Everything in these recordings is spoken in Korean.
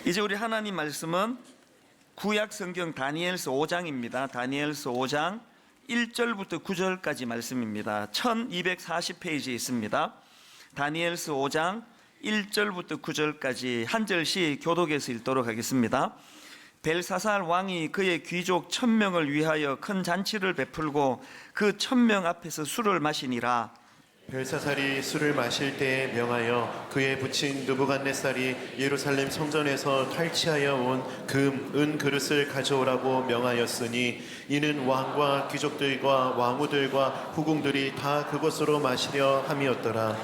이제 우리 하나님 말씀은 구약 성경 다니엘서 5장입니다. 다니엘서 5장 1절부터 9절까지 말씀입니다. 1240페이지에 있습니다. 다니엘서 5장 1절부터 9절까지 한 절씩 교독해서 읽도록 하겠습니다. 벨사살 왕이 그의 귀족 1000명을 위하여 큰 잔치를 베풀고 그 1000명 앞에서 술을 마시니라. 벨사살이 술을 마실 때에 명하여 그의 부친 느부갓네살이 예루살렘 성전에서 탈취하여 온 금, 은 그릇을 가져오라고 명하였으니 이는 왕과 귀족들과 왕후들과 후궁들이 다 그것으로 마시려 함이었더라.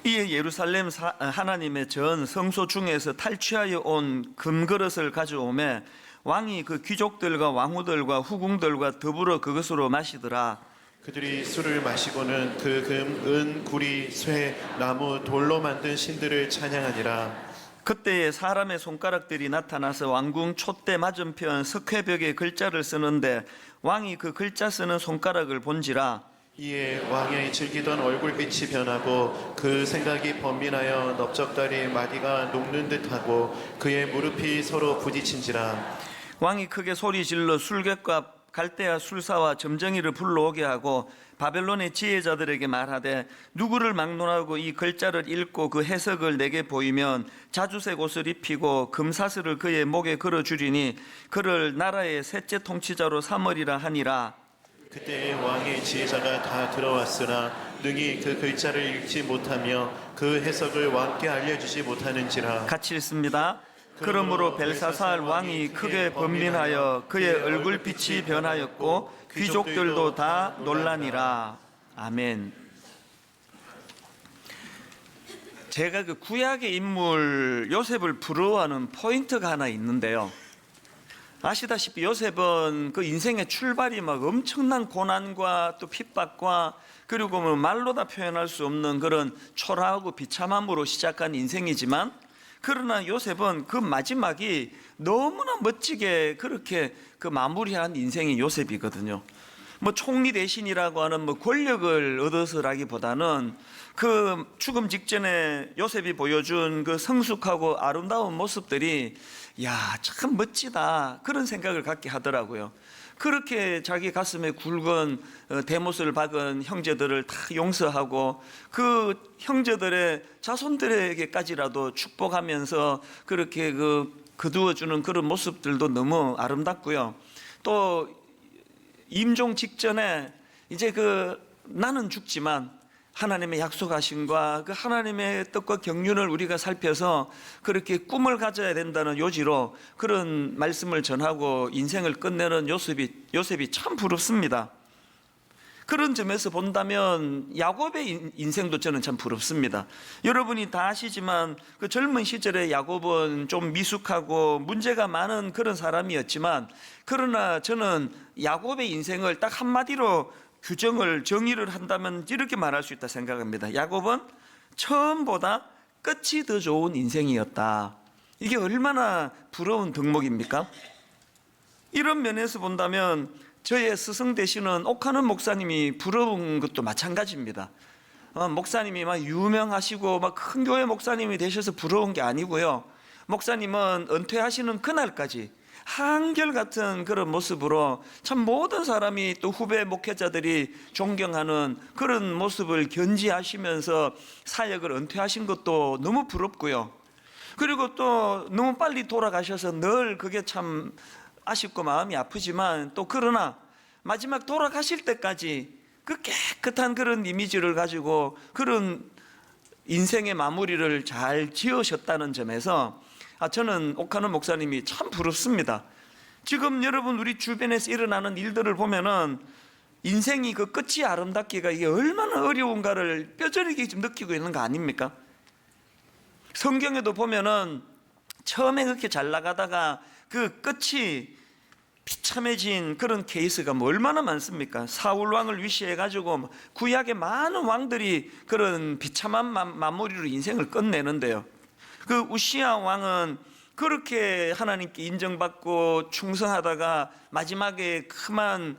이에 예루살렘 하나님의 전 성소 중에서 탈취하여 온 금그릇을 가져오매 왕이 그 귀족들과 왕후들과 후궁들과 더불어 그것으로 마시더라. 그들이 술을 마시고는 그 금, 은, 구리, 쇠, 나무, 돌로 만든 신들을 찬양하니라. 그때에 사람의 손가락들이 나타나서 왕궁 촛대 맞은편 석회벽에 글자를 쓰는데 왕이 그 글자 쓰는 손가락을 본지라. 이에 왕의 즐기던 얼굴빛이 변하고 그 생각이 번민하여 넓적다리 마디가 녹는 듯하고 그의 무릎이 서로 부딪힌지라. 왕이 크게 소리 질러 술객과 갈대아 술사와 점쟁이를 불러오게 하고 바벨론의 지혜자들에게 말하되 누구를 막론하고 이 글자를 읽고 그 해석을 내게 보이면 자주색 옷을 입히고 금사슬을 그의 목에 걸어주리니 그를 나라의 셋째 통치자로 삼으리라 하니라. 그때 왕의 지혜자가 다 들어왔으나 능히 그 글자를 읽지 못하며 그 해석을 왕께 알려주지 못하는지라. 같이 읽습니다. 그러므로 벨사살 왕이 크게 번민하여 그의 얼굴빛이 변하였고 귀족들도 다 놀라니라. 아멘. 제가 그 구약의 인물 요셉을 부러워하는 포인트가 하나 있는데요. 아시다시피 요셉은 그 인생의 출발이 막 엄청난 고난과 또 핍박과 그리고 뭐 말로 다 표현할 수 없는 그런 초라하고 비참함으로 시작한 인생이지만 그러나 요셉은 그 마지막이 너무나 멋지게 그렇게 그 마무리한 인생이 요셉이거든요. 뭐 총리 대신이라고 하는 뭐 권력을 얻어서라기보다는 그 죽음 직전에 요셉이 보여준 그 성숙하고 아름다운 모습들이 야, 참 멋지다 그런 생각을 갖게 하더라고요. 그렇게 자기 가슴에 굵은 대못을 박은 형제들을 다 용서하고 그 형제들의 자손들에게까지라도 축복하면서 그렇게 거두어주는 그런 모습들도 너무 아름답고요. 또 임종 직전에 이제 나는 죽지만 하나님의 약속하심과 그 하나님의 뜻과 경륜을 우리가 살펴서 그렇게 꿈을 가져야 된다는 요지로 그런 말씀을 전하고 인생을 끝내는 요셉이 참 부럽습니다. 그런 점에서 본다면 야곱의 인생도 저는 참 부럽습니다. 여러분이 다 아시지만 그 젊은 시절에 야곱은 좀 미숙하고 문제가 많은 그런 사람이었지만 그러나 저는 야곱의 인생을 딱 한마디로 정의를 한다면 이렇게 말할 수 있다 생각합니다. 야곱은 처음보다 끝이 더 좋은 인생이었다. 이게 얼마나 부러운 덕목입니까? 이런 면에서 본다면 저의 스승 되시는 옥하는 목사님이 부러운 것도 마찬가지입니다. 목사님이 막 유명하시고 막 큰 교회 목사님이 되셔서 부러운 게 아니고요. 목사님은 은퇴하시는 그날까지 한결같은 그런 모습으로 참 모든 사람이 또 후배 목회자들이 존경하는 그런 모습을 견지하시면서 사역을 은퇴하신 것도 너무 부럽고요. 그리고 또 너무 빨리 돌아가셔서 늘 그게 참 아쉽고 마음이 아프지만 또 그러나 마지막 돌아가실 때까지 그 깨끗한 그런 이미지를 가지고 그런 인생의 마무리를 잘 지으셨다는 점에서 저는 옥하는 목사님이 참 부럽습니다. 지금 여러분 우리 주변에서 일어나는 일들을 보면은 인생이 그 끝이 아름답기가 이게 얼마나 어려운가를 뼈저리게 좀 느끼고 있는 거 아닙니까? 성경에도 보면은 처음에 그렇게 잘 나가다가 그 끝이 비참해진 그런 케이스가 뭐 얼마나 많습니까? 사울 왕을 위시해 가지고 구약의 많은 왕들이 그런 비참한 마무리로 인생을 끝내는데요. 그 우시야 왕은 그렇게 하나님께 인정받고 충성하다가 마지막에 그만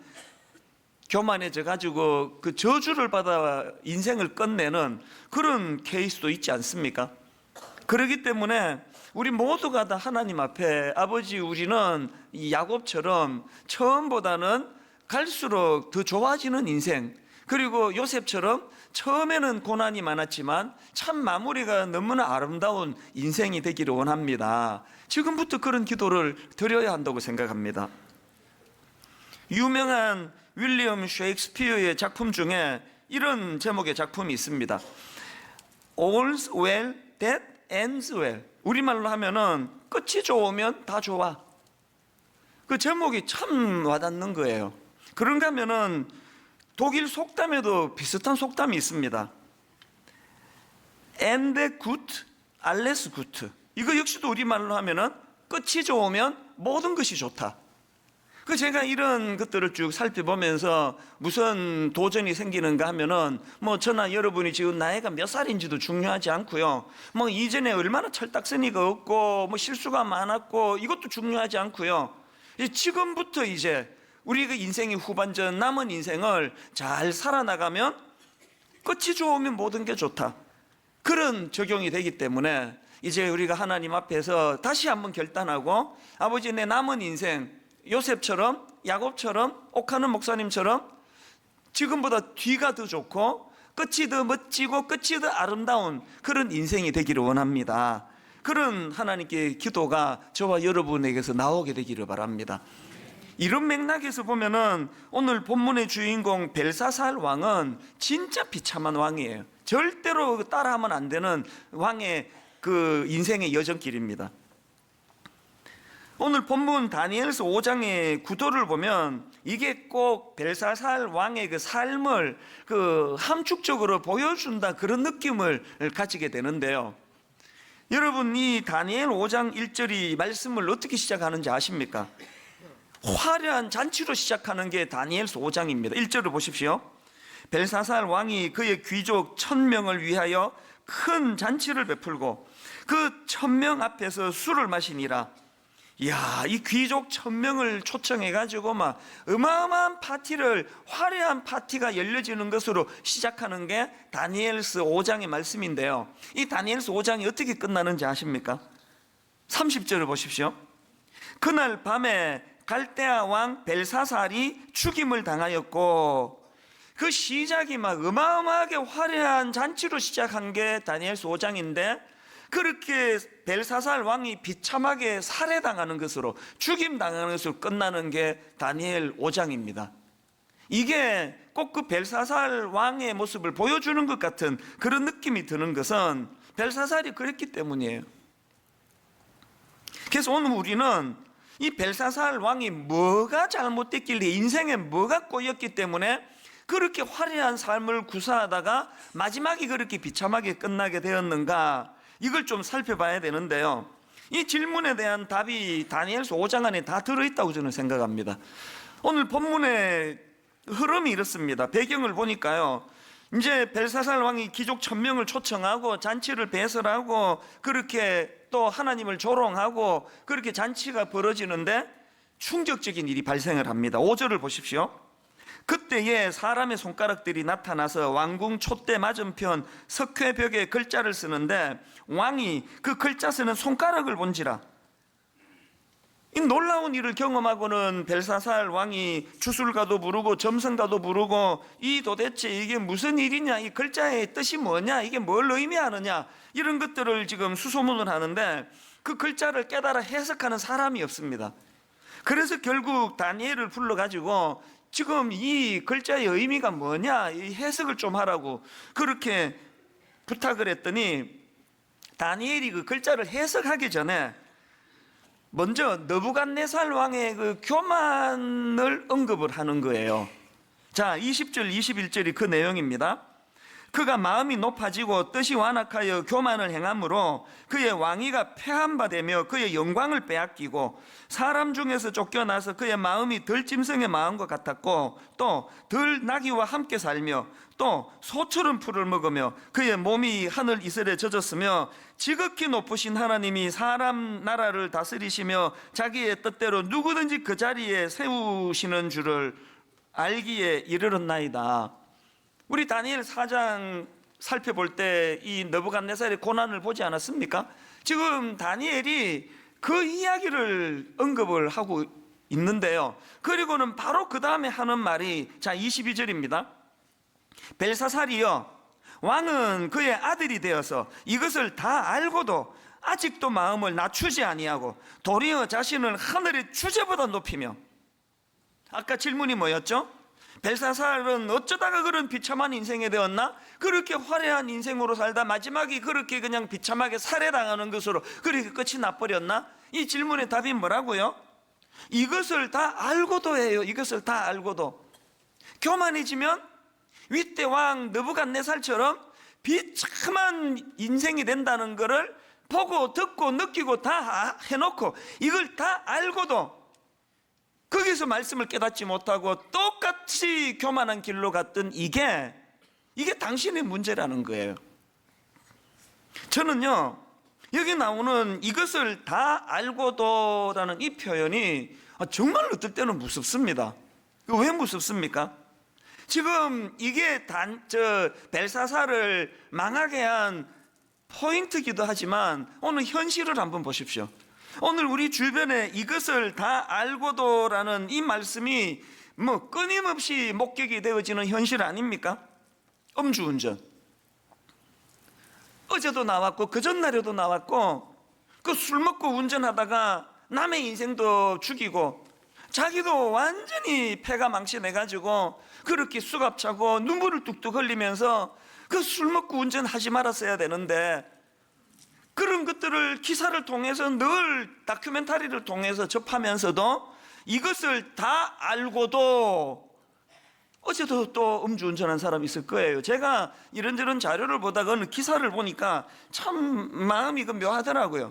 교만해져 가지고 그 저주를 받아 인생을 끝내는 그런 케이스도 있지 않습니까? 그렇기 때문에 우리 모두가 다 하나님 앞에 아버지 우리는 이 야곱처럼 처음보다는 갈수록 더 좋아지는 인생, 그리고 요셉처럼 처음에는 고난이 많았지만 참 마무리가 너무나 아름다운 인생이 되기를 원합니다. 지금부터 그런 기도를 드려야 한다고 생각합니다. 유명한 윌리엄 셰익스피어의 작품 중에 이런 제목의 작품이 있습니다. All's well that ends well. 우리말로 하면은 끝이 좋으면 다 좋아. 그 제목이 참 와닿는 거예요. 그런가 하면은 독일 속담에도 비슷한 속담이 있습니다. Ende gut, alles gut. 이거 역시도 우리말로 하면은 끝이 좋으면 모든 것이 좋다. 그 제가 이런 것들을 쭉 살펴보면서 무슨 도전이 생기는가 하면은 뭐 저나 여러분이 지금 나이가 몇 살인지도 중요하지 않고요. 뭐 이전에 얼마나 철딱서니가 없고 뭐 실수가 많았고 이것도 중요하지 않고요. 지금부터 이제 우리 그 인생의 후반전 남은 인생을 잘 살아나가면 끝이 좋으면 모든 게 좋다. 그런 적용이 되기 때문에 이제 우리가 하나님 앞에서 다시 한번 결단하고 아버지 내 남은 인생 요셉처럼 야곱처럼 옥하는 목사님처럼 지금보다 뒤가 더 좋고 끝이 더 멋지고 끝이 더 아름다운 그런 인생이 되기를 원합니다. 그런 하나님께 기도가 저와 여러분에게서 나오게 되기를 바랍니다. 이런 맥락에서 보면은 오늘 본문의 주인공 벨사살 왕은 진짜 비참한 왕이에요. 절대로 따라하면 안 되는 왕의 그 인생의 여정길입니다. 오늘 본문 다니엘서 5장의 구도를 보면 이게 꼭 벨사살 왕의 그 삶을 그 함축적으로 보여준다 그런 느낌을 가지게 되는데요. 여러분 이 다니엘 5장 1절이 말씀을 어떻게 시작하는지 아십니까? 화려한 잔치로 시작하는 게 다니엘서 5장입니다. 1절을 보십시오. 벨사살 왕이 그의 귀족 1000명을 위하여 큰 잔치를 베풀고 그 1000명 앞에서 술을 마시니라. 이야, 이 귀족 1000명을 초청해가지고 막 어마어마한 파티를, 화려한 파티가 열려지는 것으로 시작하는 게 다니엘서 5장의 말씀인데요. 이 다니엘서 5장이 어떻게 끝나는지 아십니까? 30절을 보십시오. 그날 밤에 갈대아 왕 벨사살이 죽임을 당하였고, 그 시작이 막 어마어마하게 화려한 잔치로 시작한 게 다니엘서 5장인데 그렇게 벨사살 왕이 비참하게 살해당하는 것으로, 죽임당하는 것으로 끝나는 게 다니엘 5장입니다. 이게 꼭 그 벨사살 왕의 모습을 보여주는 것 같은 그런 느낌이 드는 것은 벨사살이 그랬기 때문이에요. 그래서 오늘 우리는 이 벨사살 왕이 뭐가 잘못됐길래, 인생에 뭐가 꼬였기 때문에 그렇게 화려한 삶을 구사하다가 마지막이 그렇게 비참하게 끝나게 되었는가, 이걸 좀 살펴봐야 되는데요. 이 질문에 대한 답이 다니엘서 5장 안에 다 들어있다고 저는 생각합니다. 오늘 본문의 흐름이 이렇습니다. 배경을 보니까요, 이제 벨사살 왕이 귀족 1000명을 초청하고 잔치를 배설하고 그렇게 또 하나님을 조롱하고 그렇게 잔치가 벌어지는데 충격적인 일이 발생을 합니다. 5절을 보십시오. 그때에 사람의 손가락들이 나타나서 왕궁 촛대 맞은편 석회벽에 글자를 쓰는데 왕이 그 글자 쓰는 손가락을 본지라. 이 놀라운 일을 경험하고는 벨사살 왕이 주술가도 부르고 점성가도 부르고 이 도대체 이게 무슨 일이냐, 이 글자의 뜻이 뭐냐, 이게 뭘 의미하느냐, 이런 것들을 지금 수소문을 하는데 그 글자를 깨달아 해석하는 사람이 없습니다. 그래서 결국 다니엘을 불러가지고 지금 이 글자의 의미가 뭐냐, 이 해석을 좀 하라고 그렇게 부탁을 했더니 다니엘이 그 글자를 해석하기 전에 먼저 느부갓네살 왕의 그 교만을 언급을 하는 거예요. 자, 20절 21절이 그 내용입니다. 그가 마음이 높아지고 뜻이 완악하여 교만을 행함으로 그의 왕위가 폐한 바 되며 그의 영광을 빼앗기고 사람 중에서 쫓겨나서 그의 마음이 덜 짐승의 마음과 같았고 또 덜 나귀와 함께 살며 또 소처럼 풀을 먹으며 그의 몸이 하늘 이슬에 젖었으며 지극히 높으신 하나님이 사람 나라를 다스리시며 자기의 뜻대로 누구든지 그 자리에 세우시는 줄을 알기에 이르렀나이다. 우리 다니엘 4장 살펴볼 때 이 느부갓네살의 고난을 보지 않았습니까? 지금 다니엘이 그 이야기를 언급을 하고 있는데요. 그리고는 바로 그 다음에 하는 말이, 자 22절입니다. 벨사살이여, 왕은 그의 아들이 되어서 이것을 다 알고도 아직도 마음을 낮추지 아니하고 도리어 자신을 하늘의 주제보다 높이며. 아까 질문이 뭐였죠? 벨사살은 어쩌다가 그런 비참한 인생이 되었나? 그렇게 화려한 인생으로 살다 마지막에 그렇게 그냥 비참하게 살해당하는 것으로 그렇게 끝이 나버렸나? 이 질문의 답이 뭐라고요? 이것을 다 알고도 해요. 이것을 다 알고도. 교만해지면 윗대 왕 느부갓네살처럼 비참한 인생이 된다는 것을 보고 듣고 느끼고 다 해놓고 이걸 다 알고도 거기서 말씀을 깨닫지 못하고 똑같이 교만한 길로 갔던 이게 당신의 문제라는 거예요. 저는요, 여기 나오는 이것을 다 알고도라는 이 표현이 정말 어떨 때는 무섭습니다. 왜 무섭습니까? 지금 이게 벨사살을 망하게 한 포인트기도 하지만 오늘 현실을 한번 보십시오. 오늘 우리 주변에 이것을 다 알고도라는 이 말씀이 끊임없이 목격이 되어지는 현실 아닙니까? 음주운전. 어제도 나왔고 그 전날에도 나왔고, 그 술 먹고 운전하다가 남의 인생도 죽이고 자기도 완전히 폐가 망신해가지고 그렇게 수갑차고 눈물을 뚝뚝 흘리면서 그 술 먹고 운전하지 말았어야 되는데, 그런 것들을 기사를 통해서 늘 다큐멘터리를 통해서 접하면서도 이것을 다 알고도, 어제도 또 음주운전한 사람이 있을 거예요. 제가 이런저런 자료를 보다가 어느 기사를 보니까 참 마음이 묘하더라고요.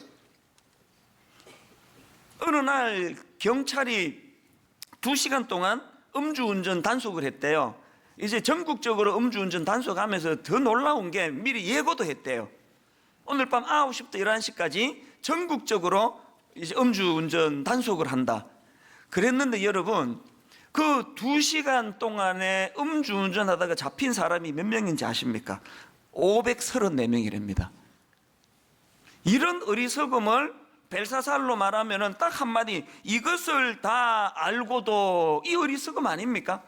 어느 날 경찰이 2시간 동안 음주운전 단속을 했대요. 이제 전국적으로 음주운전 단속하면서 더 놀라운 게 미리 예고도 했대요. 오늘 밤 9시부터 11시까지 전국적으로 이제 음주운전 단속을 한다. 그랬는데 여러분, 그 2시간 동안에 음주운전 하다가 잡힌 사람이 몇 명인지 아십니까? 534명이랍니다. 이런 어리석음을 벨사살로 말하면 딱 한마디, 이것을 다 알고도, 이 어리석음 아닙니까?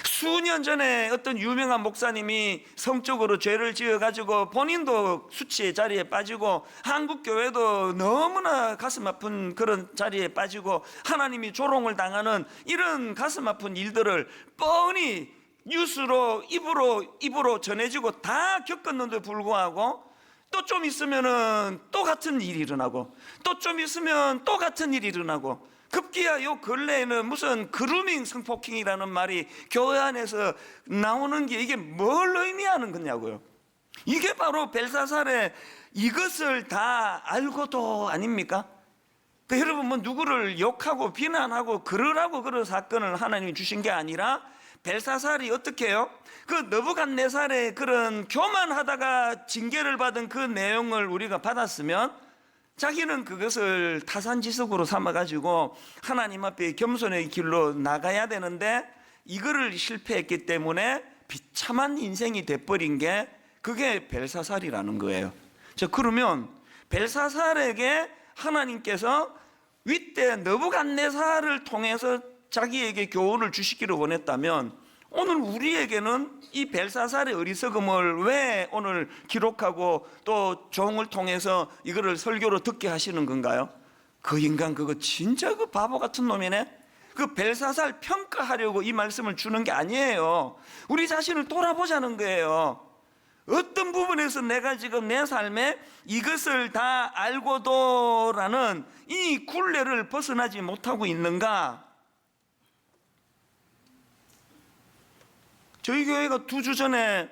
수년 전에 어떤 유명한 목사님이 성적으로 죄를 지어가지고 본인도 수치의 자리에 빠지고 한국교회도 너무나 가슴 아픈 그런 자리에 빠지고 하나님이 조롱을 당하는 이런 가슴 아픈 일들을 뻔히 뉴스로 입으로 전해지고 다 겪었는데 불구하고 또 좀 있으면은 또 같은 일이 일어나고 또 좀 있으면 또 같은 일이 일어나고, 급기야 요 근래에는 무슨 그루밍 성폭행이라는 말이 교회 안에서 나오는 게 이게 뭘 의미하는 거냐고요. 이게 바로 벨사살의 이것을 다 알고도 아닙니까? 여러분, 누구를 욕하고 비난하고 그러라고 그런 사건을 하나님이 주신 게 아니라, 벨사살이 어떻게 해요? 그 느부갓네살의 그런 교만하다가 징계를 받은 그 내용을 우리가 받았으면 자기는 그것을 타산지석으로 삼아가지고 하나님 앞에 겸손의 길로 나가야 되는데, 이거를 실패했기 때문에 비참한 인생이 돼버린 게 그게 벨사살이라는 거예요. 자, 그러면 벨사살에게 하나님께서 윗대 느부갓네살을 통해서 자기에게 교훈을 주시기를 원했다면, 오늘 우리에게는 이 벨사살의 어리석음을 왜 오늘 기록하고 또 종을 통해서 이거를 설교로 듣게 하시는 건가요? 그 인간 그거 진짜 그 바보 같은 놈이네. 그 벨사살 평가하려고 이 말씀을 주는 게 아니에요. 우리 자신을 돌아보자는 거예요. 어떤 부분에서 내가 지금 내 삶에 이것을 다 알고도라는 이 굴레를 벗어나지 못하고 있는가? 저희 교회가 2주 전에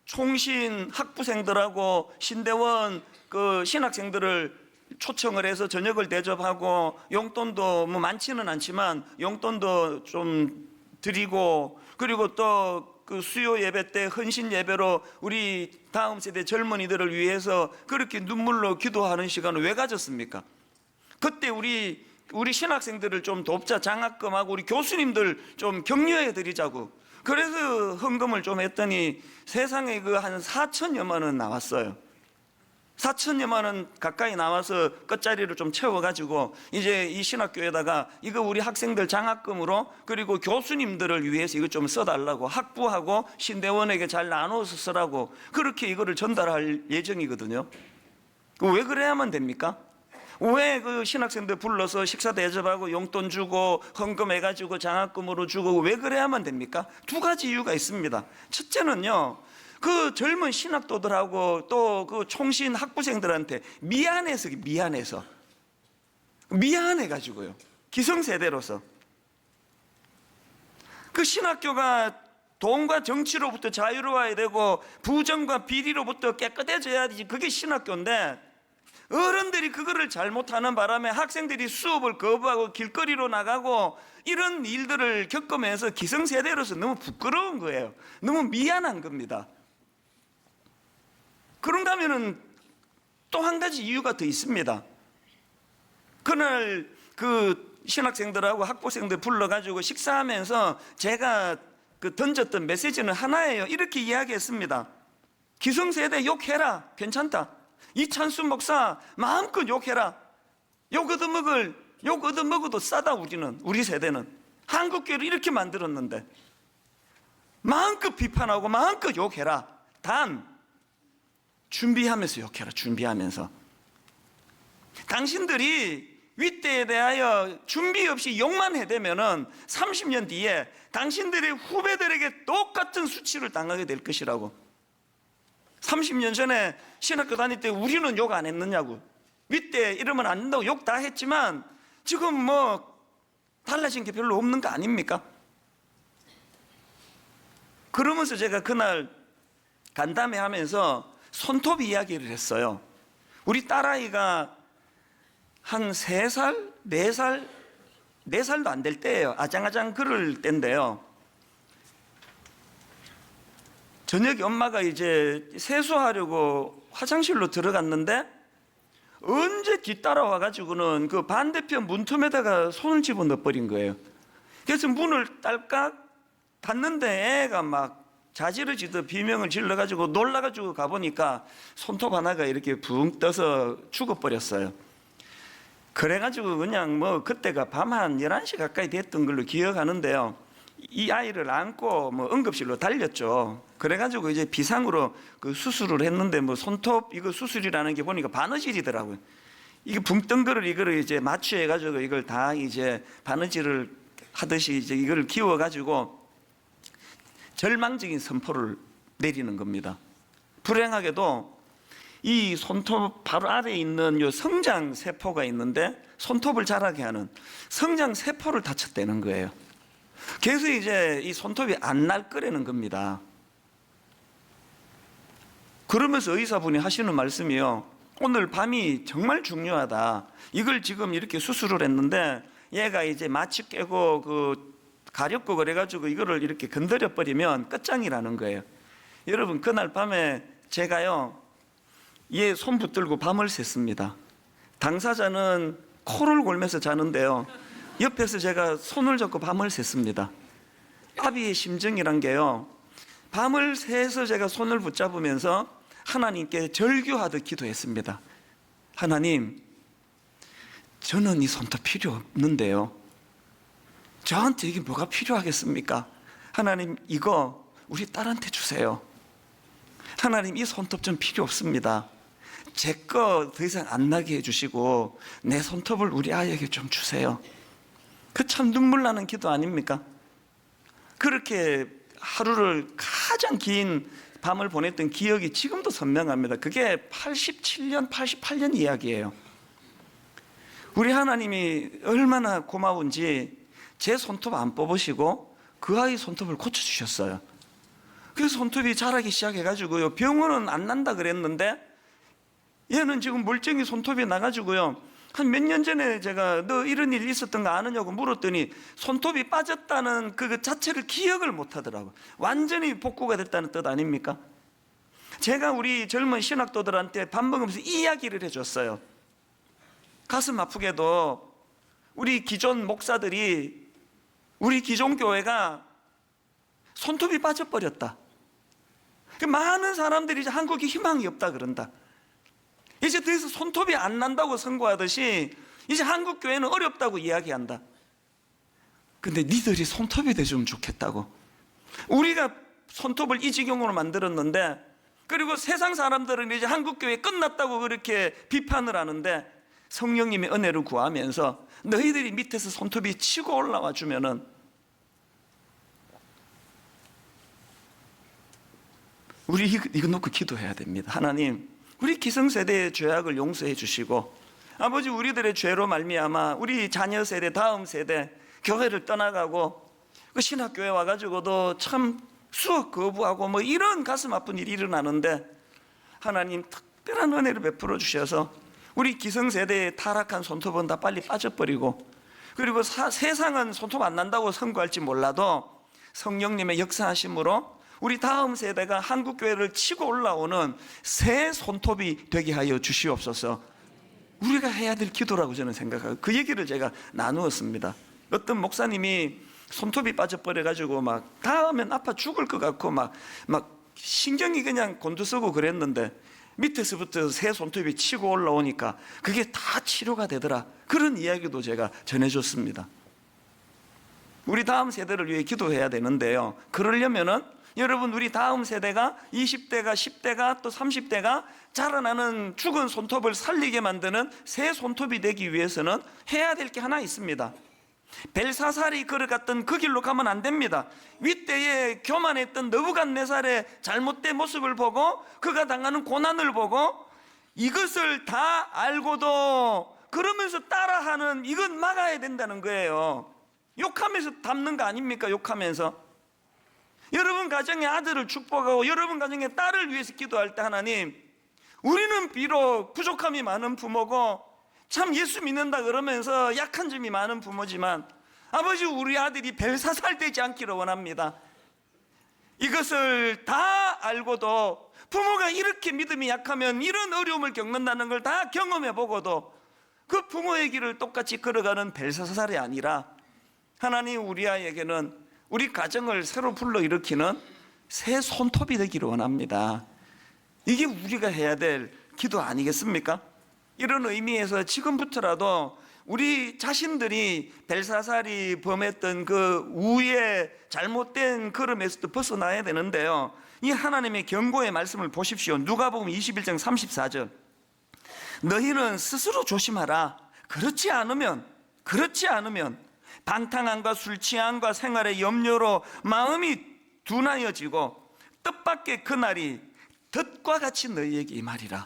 총신 학부생들하고 신대원 그 신학생들을 초청을 해서 저녁을 대접하고, 용돈도 많지는 않지만 용돈도 좀 드리고, 그리고 또 그 수요 예배 때 헌신 예배로 우리 다음 세대 젊은이들을 위해서 그렇게 눈물로 기도하는 시간을 왜 가졌습니까? 그때 우리 신학생들을 좀 돕자, 장학금하고 우리 교수님들 좀 격려해 드리자고. 그래서 헌금을 좀 했더니 세상에 그 한 4천여만 원 나왔어요. 4천여만 원 가까이 나와서 끝자리를 좀 채워가지고 이제 이 신학교에다가 이거 우리 학생들 장학금으로 그리고 교수님들을 위해서 이거 좀 써달라고 학부하고 신대원에게 잘 나눠서 쓰라고 그렇게 이거를 전달할 예정이거든요. 왜 그래야만 됩니까? 왜 그 신학생들 불러서 식사 대접하고 용돈 주고 헌금해가지고 장학금으로 주고 왜 그래야만 됩니까? 두 가지 이유가 있습니다. 첫째는요, 그 젊은 신학도들하고 또 그 총신 학부생들한테 미안해가지고요. 기성세대로서 그 신학교가 돈과 정치로부터 자유로워야 되고 부정과 비리로부터 깨끗해져야지 그게 신학교인데 어른들이 그거를 잘못하는 바람에 학생들이 수업을 거부하고 길거리로 나가고 이런 일들을 겪으면서 기성세대로서 너무 부끄러운 거예요. 너무 미안한 겁니다. 그런가 하면은 또 한 가지 이유가 더 있습니다. 그날 그 신학생들하고 학부생들 불러가지고 식사하면서 제가 그 던졌던 메시지는 하나예요. 이렇게 이야기했습니다. 기성세대 욕해라. 괜찮다. 이찬수 목사 마음껏 욕해라. 욕 얻어먹어도 싸다. 우리 세대는 한국교회를 이렇게 만들었는데 마음껏 비판하고 마음껏 욕해라. 단 준비하면서 욕해라. 준비하면서 당신들이 윗대에 대하여 준비 없이 욕만 해대면은 30년 뒤에 당신들의 후배들에게 똑같은 수치를 당하게 될 것이라고. 30년 전에 신학교 다닐 때 우리는 욕 안 했느냐고. 윗대 이러면 안 된다고 욕 다 했지만 지금 뭐 달라진 게 별로 없는 거 아닙니까? 그러면서 제가 그날 간담회 하면서 손톱 이야기를 했어요. 우리 딸아이가 한 3살, 4살, 4살도 안 될 때예요. 아장아장 그럴 때인데요. 저녁에 엄마가 이제 세수하려고 화장실로 들어갔는데 언제 뒤따라와 가지고는 그 반대편 문틈에다가 손을 집어넣어 버린 거예요. 그래서 문을 딸깍 닫는데 애가 막 자지러지듯 비명을 질러 가지고 놀라 가지고 가보니까 손톱 하나가 이렇게 붕 떠서 죽어버렸어요. 그래가지고 그냥 뭐 그때가 밤 한 11시 가까이 됐던 걸로 기억하는데요. 이 아이를 안고 뭐 응급실로 달렸죠. 그래가지고 이제 비상으로 그 수술을 했는데 뭐 손톱 이거 수술이라는 게 보니까 바느질이더라고요. 이게 붕 뜬 거를 이거를 이제 마취해가지고 이걸 다 이제 바느질을 하듯이 이제 이거를 기워가지고 절망적인 선포를 내리는 겁니다. 불행하게도 이 손톱 바로 아래에 있는 요 성장 세포가 있는데 손톱을 자라게 하는 성장 세포를 다쳤다는 거예요. 그래서 이제 이 손톱이 안 날 거라는 겁니다. 그러면서 의사분이 하시는 말씀이요. 오늘 밤이 정말 중요하다. 이걸 지금 이렇게 수술을 했는데 얘가 이제 마취 깨고 그 가렵고 그래가지고 이거를 이렇게 건드려 버리면 끝장이라는 거예요. 여러분 그날 밤에 제가요 얘 손 붙들고 밤을 샜습니다. 당사자는 코를 골면서 자는데요. 옆에서 제가 손을 잡고 밤을 샜습니다. 아비의 심정이란 게요. 밤을 새서 제가 손을 붙잡으면서 하나님께 절규하듯 기도했습니다. 하나님, 저는 이 손톱 필요 없는데요. 저한테 이게 뭐가 필요하겠습니까? 하나님, 이거 우리 딸한테 주세요. 하나님, 이 손톱 좀 필요 없습니다. 제 거 더 이상 안 나게 해주시고 내 손톱을 우리 아이에게 좀 주세요. 그 참 눈물 나는 기도 아닙니까? 그렇게 하루를 가장 긴 밤을 보냈던 기억이 지금도 선명합니다. 그게 87년, 88년 이야기예요. 우리 하나님이 얼마나 고마운지 제 손톱 안 뽑으시고 그 아이 손톱을 고쳐주셨어요. 그래서 손톱이 자라기 시작해가지고요. 병원은 안 난다 그랬는데 얘는 지금 멀쩡히 손톱이 나가지고요. 한 몇 년 전에 제가 너 이런 일 있었던 거 아느냐고 물었더니 손톱이 빠졌다는 그 자체를 기억을 못 하더라고요. 완전히 복구가 됐다는 뜻 아닙니까? 제가 우리 젊은 신학도들한테 밥 먹으면서 이 이야기를 해줬어요. 가슴 아프게도 우리 기존 목사들이 우리 기존 교회가 손톱이 빠져버렸다. 많은 사람들이 이제 한국에 희망이 없다 그런다. 이제 더 이상 손톱이 안 난다고 선고하듯이 이제 한국 교회는 어렵다고 이야기한다. 근데 니들이 손톱이 돼주면 좋겠다고. 우리가 손톱을 이 지경으로 만들었는데, 그리고 세상 사람들은 이제 한국 교회 끝났다고 그렇게 비판을 하는데, 성령님의 은혜를 구하면서 너희들이 밑에서 손톱이 치고 올라와 주면은 우리 이거 놓고 기도해야 됩니다. 하나님, 우리 기성세대의 죄악을 용서해 주시고, 아버지, 우리들의 죄로 말미암아 우리 자녀 세대, 다음 세대 교회를 떠나가고 그 신학교에 와가지고도 참 수업 거부하고 뭐 이런 가슴 아픈 일이 일어나는데, 하나님 특별한 은혜를 베풀어 주셔서 우리 기성세대의 타락한 손톱은 다 빨리 빠져버리고, 그리고 세상은 손톱 안 난다고 선고할지 몰라도 성령님의 역사하심으로 우리 다음 세대가 한국교회를 치고 올라오는 새 손톱이 되게 하여 주시옵소서. 우리가 해야 될 기도라고 저는 생각하고, 그 얘기를 제가 나누었습니다. 어떤 목사님이 손톱이 빠져버려가지고 막 닿으면 아파 죽을 것 같고 막 신경이 그냥 곤두서고 그랬는데, 밑에서부터 새 손톱이 치고 올라오니까 그게 다 치료가 되더라. 그런 이야기도 제가 전해줬습니다. 우리 다음 세대를 위해 기도해야 되는데요, 그러려면은 여러분, 우리 다음 세대가 20대가 10대가 또 30대가 자라나는 죽은 손톱을 살리게 만드는 새 손톱이 되기 위해서는 해야 될 게 하나 있습니다. 벨사살이 걸어갔던 그 길로 가면 안 됩니다. 윗대에 교만했던 느부갓네살의 잘못된 모습을 보고, 그가 당하는 고난을 보고, 이것을 다 알고도 그러면서 따라하는, 이건 막아야 된다는 거예요. 욕하면서 담는 거 아닙니까? 욕하면서. 여러분 가정의 아들을 축복하고 여러분 가정의 딸을 위해서 기도할 때, 하나님, 우리는 비록 부족함이 많은 부모고 참 예수 믿는다 그러면서 약한 점이 많은 부모지만, 아버지, 우리 아들이 벨사살 되지 않기를 원합니다. 이것을 다 알고도 부모가 이렇게 믿음이 약하면 이런 어려움을 겪는다는 걸 다 경험해 보고도 그 부모의 길을 똑같이 걸어가는 벨사살이 아니라, 하나님, 우리 아이에게는 우리 가정을 새로 불러일으키는 새 손톱이 되기를 원합니다. 이게 우리가 해야 될 기도 아니겠습니까? 이런 의미에서 지금부터라도 우리 자신들이 벨사살이 범했던 그 우의 잘못된 걸음에서도 벗어나야 되는데요, 이 하나님의 경고의 말씀을 보십시오. 누가복음 21장 34절. 너희는 스스로 조심하라. 그렇지 않으면 방탕함과 술 취함과 생활의 염려로 마음이 둔하여지고 뜻밖의 그날이 덫과 같이 너희에게 임하리라.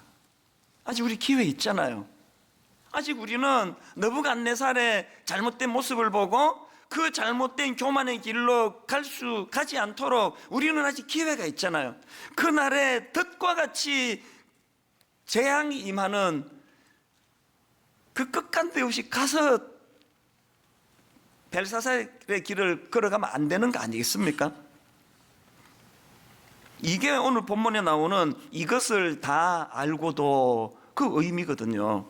아직 우리 기회 있잖아요. 아직 우리는 느부갓네살의 잘못된 모습을 보고 그 잘못된 교만의 길로 가지 않도록 우리는 아직 기회가 있잖아요. 그날에 덫과 같이 재앙이 임하는 그 끝간데 없이 가서 벨사살의 길을 걸어가면 안 되는 거 아니겠습니까? 이게 오늘 본문에 나오는 이것을 다 알고도 그 의미거든요.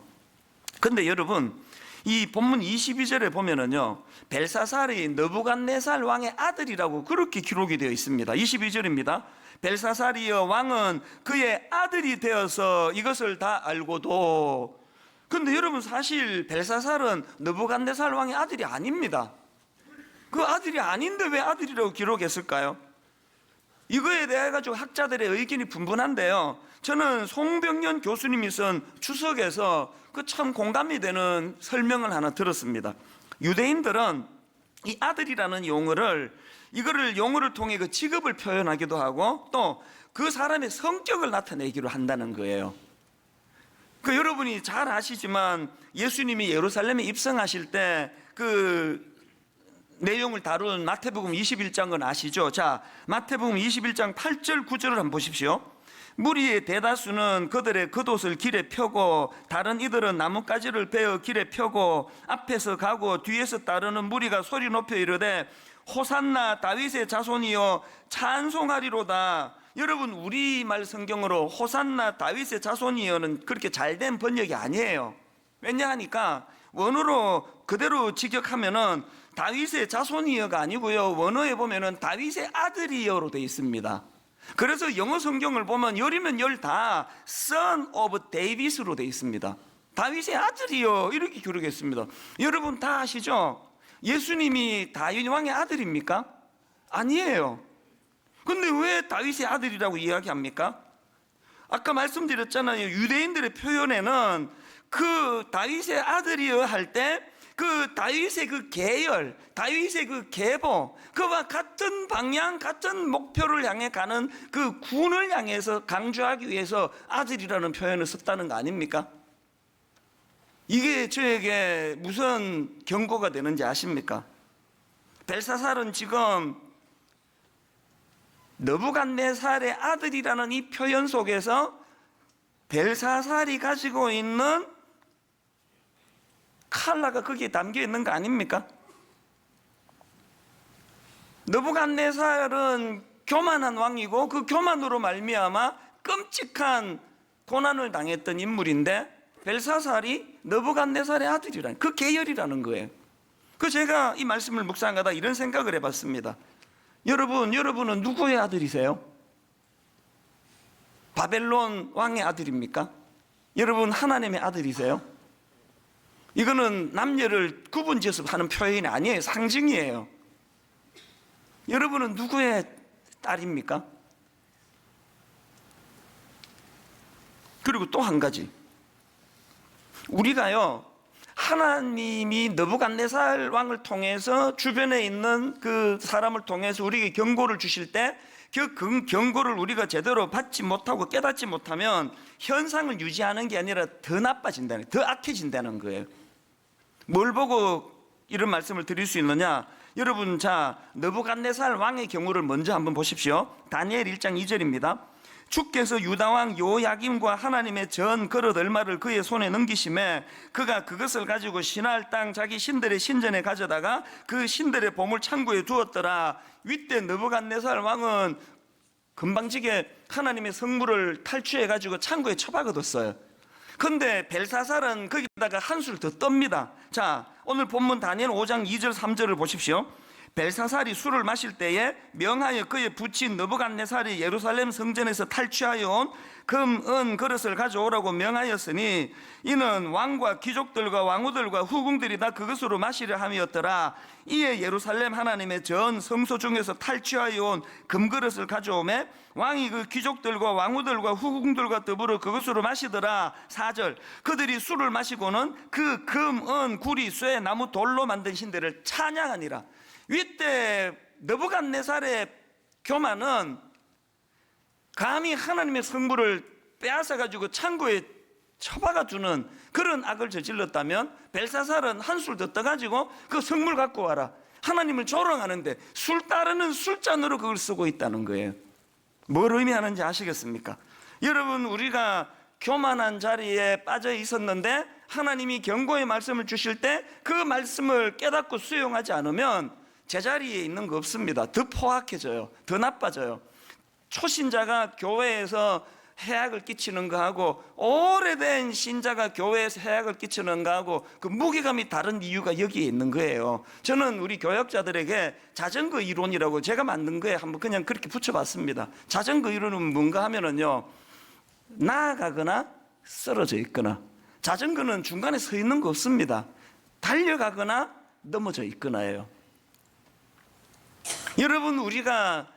근데 여러분, 이 본문 22절에 보면은요, 벨사살이 느부갓네살 왕의 아들이라고 그렇게 기록이 되어 있습니다. 22절입니다. 벨사살이여 왕은 그의 아들이 되어서 이것을 다 알고도. 근데 여러분, 사실 벨사살은 느부갓네살 왕의 아들이 아닙니다. 그 아들이 아닌데 왜 아들이라고 기록했을까요? 이거에 대해 가지고 학자들의 의견이 분분한데요, 저는 송병년 교수님이 쓴 주석에서 그 참 공감이 되는 설명을 하나 들었습니다. 유대인들은 이 아들이라는 용어를 통해 그 직업을 표현하기도 하고 또 그 사람의 성격을 나타내기로 한다는 거예요. 그 여러분이 잘 아시지만 예수님이 예루살렘에 입성하실 때 그 내용을 다룬 마태복음 21장은 아시죠? 자, 마태복음 21장 8절 9절을 한번 보십시오. 무리의 대다수는 그들의 겉옷을 길에 펴고 다른 이들은 나뭇가지를 베어 길에 펴고 앞에서 가고 뒤에서 따르는 무리가 소리 높여 이르되 호산나 다윗의 자손이여 찬송하리로다. 여러분, 우리말 성경으로 호산나 다윗의 자손이여는 그렇게 잘된 번역이 아니에요. 왜냐하니까 원어로 그대로 직역하면은 다윗의 자손이여가 아니고요. 원어에 보면은 다윗의 아들이여로 되어 있습니다. 그래서 영어 성경을 보면 열이면 열 다 son of David으로 되어 있습니다. 다윗의 아들이여 이렇게 기록했습니다. 여러분 다 아시죠? 예수님이 다윗 왕의 아들입니까? 아니에요. 근데 왜 다윗의 아들이라고 이야기합니까? 아까 말씀드렸잖아요. 유대인들의 표현에는 그 다윗의 아들이여 할 때 그 다윗의 그 계열, 다윗의 그 계보, 그와 같은 방향, 같은 목표를 향해 가는 그 군을 향해서 강조하기 위해서 아들이라는 표현을 썼다는 거 아닙니까? 이게 저에게 무슨 경고가 되는지 아십니까? 벨사살은 지금 느부갓네살의 아들이라는 이 표현 속에서 벨사살이 가지고 있는 칼라가 거기에 담겨 있는 거 아닙니까? 느부갓네살은 교만한 왕이고 그 교만으로 말미암아 끔찍한 고난을 당했던 인물인데 벨사살이 느부갓네살의 아들이라는 그 계열이라는 거예요. 그 제가 이 말씀을 묵상하다 이런 생각을 해봤습니다. 여러분은 누구의 아들이세요? 바벨론 왕의 아들입니까? 여러분 하나님의 아들이세요? 이거는 남녀를 구분지어서 하는 표현이 아니에요. 상징이에요. 여러분은 누구의 딸입니까? 그리고 또 한 가지, 우리가요 하나님이 느부갓네살 왕을 통해서 주변에 있는 그 사람을 통해서 우리에게 경고를 주실 때 그 경고를 우리가 제대로 받지 못하고 깨닫지 못하면 현상을 유지하는 게 아니라 더 나빠진다는, 더 악해진다는 거예요. 뭘 보고 이런 말씀을 드릴 수 있느냐? 여러분, 자, 느부갓네살 왕의 경우를 먼저 한번 보십시오. 다니엘 1장 2절입니다. 주께서 유다왕 요야김과 하나님의 전 그릇 얼마를 그의 손에 넘기심에 그가 그것을 가지고 신할 땅 자기 신들의 신전에 가져다가 그 신들의 보물 창고에 두었더라. 이때 느부갓네살 왕은 금방지게 하나님의 성물을 탈취해 가지고 창고에 처박아뒀어요. 근데 벨사살은 거기다가 한술 더 떱니다. 자, 오늘 본문 다니엘 5장 2절 3절을 보십시오. 벨사살이 술을 마실 때에 명하여 그의 부친 느부갓네살이 예루살렘 성전에서 탈취하여 온 금, 은 그릇을 가져오라고 명하였으니 이는 왕과 귀족들과 왕후들과 후궁들이 다 그것으로 마시려 함이었더라. 이에 예루살렘 하나님의 전 성소 중에서 탈취하여 온 금그릇을 가져오매 왕이 그 귀족들과 왕후들과 후궁들과 더불어 그것으로 마시더라. 4절, 그들이 술을 마시고는 그 금, 은, 구리, 쇠, 나무, 돌로 만든 신들을 찬양하니라. 이때 느부갓네살의 교만은 감히 하나님의 성물을 빼앗아가지고 창고에 처박아두는 그런 악을 저질렀다면 벨사살은 한술 더 떠가지고 그 성물 갖고 와라, 하나님을 조롱하는데 술 따르는 술잔으로 그걸 쓰고 있다는 거예요. 뭘 의미하는지 아시겠습니까? 여러분, 우리가 교만한 자리에 빠져 있었는데 하나님이 경고의 말씀을 주실 때 그 말씀을 깨닫고 수용하지 않으면 제자리에 있는 거 없습니다. 더 포악해져요. 더 나빠져요. 초신자가 교회에서 해악을 끼치는 거하고 오래된 신자가 교회에서 해악을 끼치는 거하고 그 무게감이 다른 이유가 여기에 있는 거예요. 저는 우리 교역자들에게 자전거 이론이라고 제가 만든 거에 한번 그냥 그렇게 붙여봤습니다. 자전거 이론은 뭔가 하면은요, 나아가거나 쓰러져 있거나, 자전거는 중간에 서 있는 거 없습니다. 달려가거나 넘어져 있거나예요. 여러분, 우리가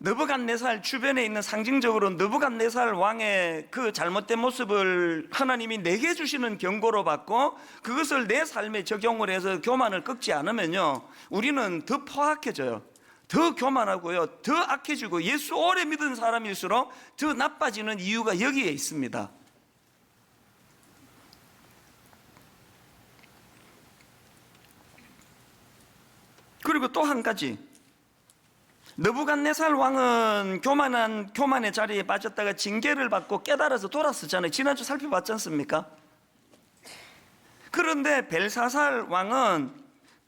느부갓네살 주변에 있는 상징적으로 느부갓네살 왕의 그 잘못된 모습을 하나님이 내게 주시는 경고로 받고 그것을 내 삶에 적용을 해서 교만을 꺾지 않으면요, 우리는 더 포악해져요. 더 교만하고요, 더 악해지고 예수 오래 믿은 사람일수록 더 나빠지는 이유가 여기에 있습니다. 그리고 또 한 가지, 느부갓네살 왕은 교만의 자리에 빠졌다가 징계를 받고 깨달아서 돌아섰잖아요. 지난주 살펴봤지 않습니까? 그런데 벨사살 왕은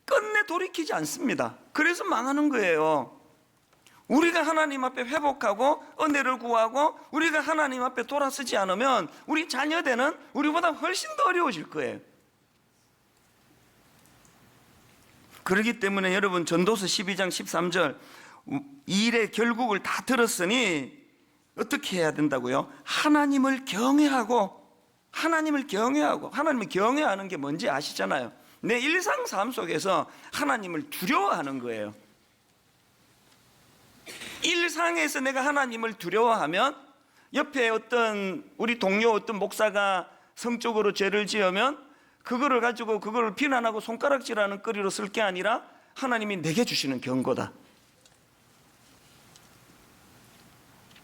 끝내 돌이키지 않습니다. 그래서 망하는 거예요. 우리가 하나님 앞에 회복하고 은혜를 구하고 우리가 하나님 앞에 돌아서지 않으면 우리 자녀들은 우리보다 훨씬 더 어려워질 거예요. 그렇기 때문에 여러분, 전도서 12장 13절, 일의 결국을 다 들었으니 어떻게 해야 된다고요? 하나님을 경외하고, 하나님을 경외하는 게 뭔지 아시잖아요. 내 일상 삶 속에서 하나님을 두려워하는 거예요. 일상에서 내가 하나님을 두려워하면, 옆에 어떤 우리 동료 어떤 목사가 성적으로 죄를 지으면 그거를 가지고 그거를 비난하고 손가락질하는 거리로 쓸 게 아니라 하나님이 내게 주시는 경고다.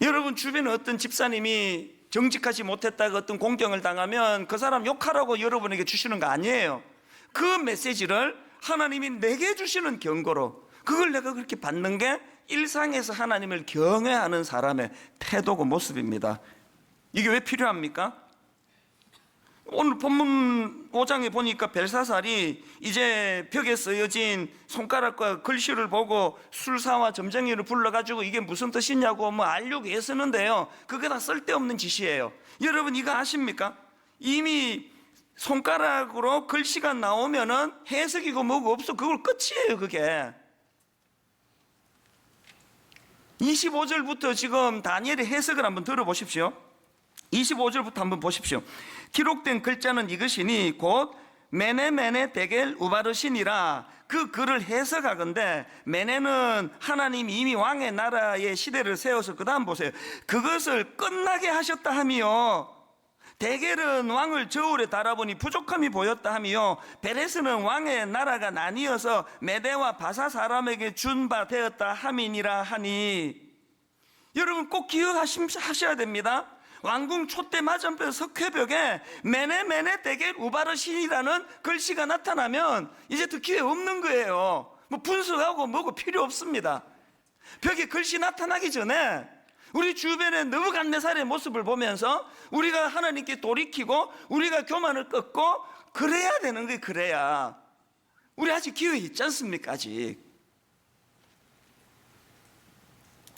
여러분, 주변에 어떤 집사님이 정직하지 못했다가 어떤 공경을 당하면 그 사람 욕하라고 여러분에게 주시는 거 아니에요. 그 메시지를 하나님이 내게 주시는 경고로, 그걸 내가 그렇게 받는 게 일상에서 하나님을 경외하는 사람의 태도고 모습입니다. 이게 왜 필요합니까? 오늘 본문 5장에 보니까 벨사살이 이제 벽에 쓰여진 손가락과 글씨를 보고 술사와 점쟁이를 불러가지고 이게 무슨 뜻이냐고 알려고 애쓰는데요, 그게 다 쓸데없는 짓이에요. 여러분, 이거 아십니까? 이미 손가락으로 글씨가 나오면은 해석이고 뭐고 없어. 그걸 끝이에요. 그게 25절부터 지금 다니엘의 해석을 한번 들어보십시오. 25절부터 한번 보십시오. 기록된 글자는 이것이니 곧 메네 데겔 우바르신이라. 그 글을 해석하건대, 메네는 하나님이 이미 왕의 나라의 시대를 세워서, 그 다음 보세요, 그것을 끝나게 하셨다 하며, 데겔은 왕을 저울에 달아보니 부족함이 보였다 하며, 베레스는 왕의 나라가 나뉘어서 메대와 바사 사람에게 준 바 되었다 함이니라 하니. 여러분, 꼭 기억하셔야 됩니다. 왕궁 촛대 맞은편 석회벽에 메네 데겔 우바르신이라는 글씨가 나타나면 이제 더 기회 없는 거예요. 뭐 분석하고 뭐고 필요 없습니다. 벽에 글씨 나타나기 전에 우리 주변의 느부갓네살의 모습을 보면서 우리가 하나님께 돌이키고 우리가 교만을 꺾고 그래야 되는 거예요. 그래야. 우리 아직 기회 있지 않습니까? 아직.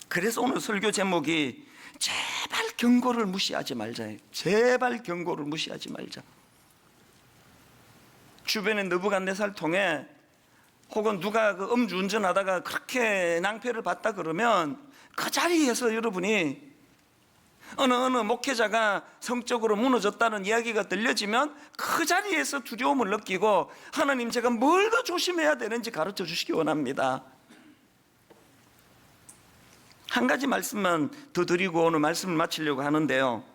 그래서 오늘 설교 제목이 제발 경고를 무시하지 말자. 제발 경고를 무시하지 말자. 주변의 느부갓네살 통해, 혹은 누가 그 음주운전하다가 그렇게 낭패를 봤다 그러면 그 자리에서 여러분이 어느 목회자가 성적으로 무너졌다는 이야기가 들려지면 그 자리에서 두려움을 느끼고, 하나님, 제가 뭘 더 조심해야 되는지 가르쳐 주시기 원합니다. 한 가지 말씀만 더 드리고 오늘 말씀을 마치려고 하는데요,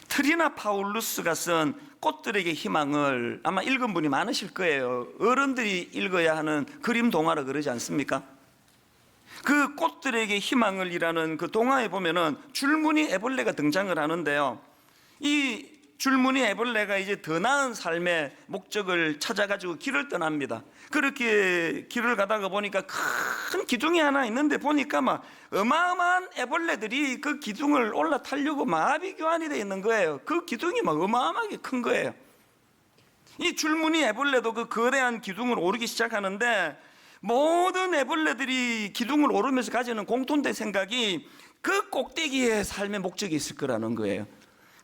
트리나 파울루스가 쓴 꽃들에게 희망을 아마 읽은 분이 많으실 거예요. 어른들이 읽어야 하는 그림 동화라 그러지 않습니까? 그 꽃들에게 희망을이라는 그 동화에 보면은 줄무늬 애벌레가 등장을 하는데요, 이 줄무늬 애벌레가 이제 더 나은 삶의 목적을 찾아가지고 길을 떠납니다. 그렇게 길을 가다가 보니까 큰 기둥이 하나 있는데, 보니까 막 어마어마한 애벌레들이 그 기둥을 올라타려고 마비교환이 되어 있는 거예요. 그 기둥이 막 어마어마하게 큰 거예요. 이 줄무늬 애벌레도 그 거대한 기둥을 오르기 시작하는데, 모든 애벌레들이 기둥을 오르면서 가지는 공통된 생각이 그 꼭대기에 삶의 목적이 있을 거라는 거예요.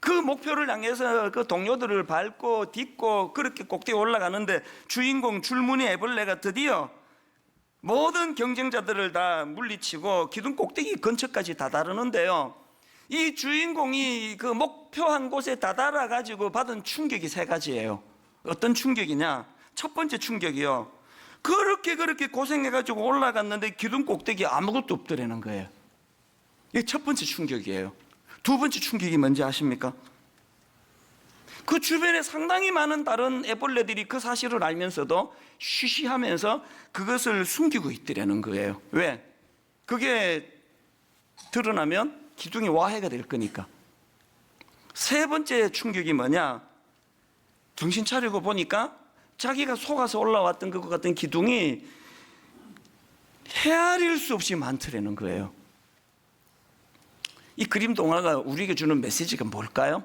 그 목표를 향해서 그 동료들을 밟고 딛고 그렇게 꼭대기에 올라가는데, 주인공 줄무늬 애벌레가 드디어 모든 경쟁자들을 다 물리치고 기둥 꼭대기 근처까지 다다르는데요, 이 주인공이 그 목표한 곳에 다다라 가지고 받은 충격이 세 가지예요. 어떤 충격이냐? 첫 번째 충격이요, 그렇게 고생해가지고 올라갔는데 기둥 꼭대기에 아무것도 없더라는 거예요. 이게 첫 번째 충격이에요. 두 번째 충격이 뭔지 아십니까? 그 주변에 상당히 많은 다른 애벌레들이 그 사실을 알면서도 쉬쉬하면서 그것을 숨기고 있더라는 거예요. 왜? 그게 드러나면 기둥이 와해가 될 거니까. 세 번째 충격이 뭐냐? 정신 차리고 보니까 자기가 속아서 올라왔던 것 같은 기둥이 헤아릴 수 없이 많더라는 거예요. 이 그림 동화가 우리에게 주는 메시지가 뭘까요?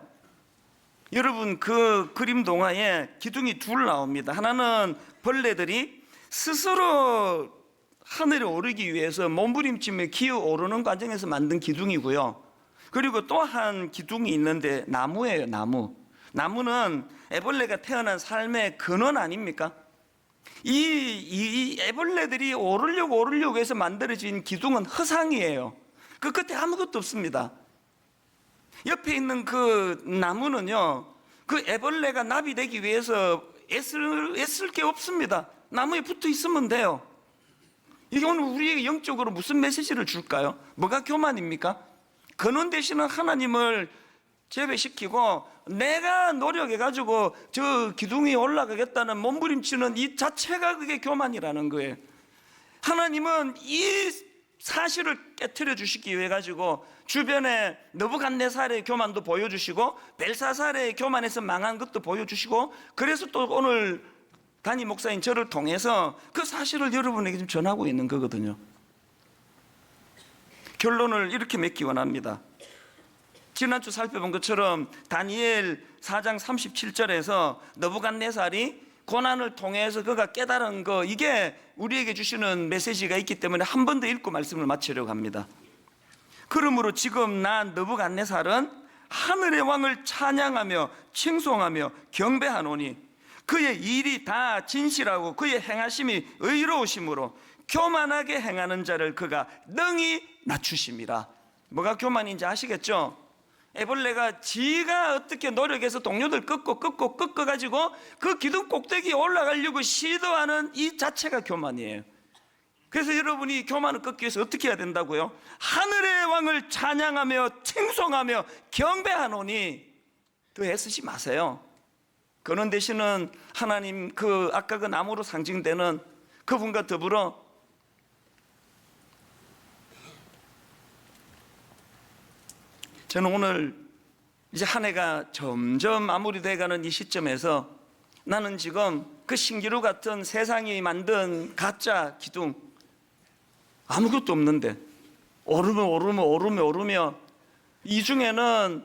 여러분, 그 그림 동화에 기둥이 둘 나옵니다. 하나는 벌레들이 스스로 하늘에 오르기 위해서 몸부림치며 기어 오르는 과정에서 만든 기둥이고요, 그리고 또 한 기둥이 있는데 나무예요. 나무는 애벌레가 태어난 삶의 근원 아닙니까? 이 애벌레들이 오르려고 해서 만들어진 기둥은 허상이에요. 그 끝에 아무것도 없습니다. 옆에 있는 그 나무는요, 그 애벌레가 나비 되기 위해서 애쓸 게 없습니다. 나무에 붙어 있으면 돼요. 이게 오늘 우리에게 영적으로 무슨 메시지를 줄까요? 뭐가 교만입니까? 그는 대신은 하나님을 제외시키고 내가 노력해가지고 저 기둥이 올라가겠다는 몸부림치는 이 자체가 그게 교만이라는 거예요. 하나님은 이 사실을 깨트려 주시기 위해 가지고 주변에 느부갓네살의 교만도 보여주시고 벨사살의 교만에서 망한 것도 보여주시고, 그래서 또 오늘 담임 목사인 저를 통해서 그 사실을 여러분에게 좀 전하고 있는 거거든요. 결론을 이렇게 맺기 원합니다. 지난주 살펴본 것처럼 다니엘 4장 37절에서 느부갓네살이 고난을 통해서 그가 깨달은 거, 이게 우리에게 주시는 메시지가 있기 때문에 한 번 더 읽고 말씀을 마치려고 합니다. 그러므로 지금 난 느부갓네살은 하늘의 왕을 찬양하며 칭송하며 경배하노니 그의 일이 다 진실하고 그의 행하심이 의로우심으로 교만하게 행하는 자를 그가 능히 낮추심이라. 뭐가 교만인지 아시겠죠? 애벌레가 지가 어떻게 노력해서 동료들 꺾어가지고 그 기둥 꼭대기에 올라가려고 시도하는 이 자체가 교만이에요. 그래서 여러분이 교만을 꺾기 위해서 어떻게 해야 된다고요? 하늘의 왕을 찬양하며 칭송하며 경배하노니 더 애쓰지 마세요. 그런 대신은 하나님 그 아까 그 나무로 상징되는 그분과 더불어 저는 오늘 이제 한 해가 점점 마무리돼가는 이 시점에서 나는 지금 그 신기루 같은 세상이 만든 가짜 기둥 아무것도 없는데 오르며 이 중에는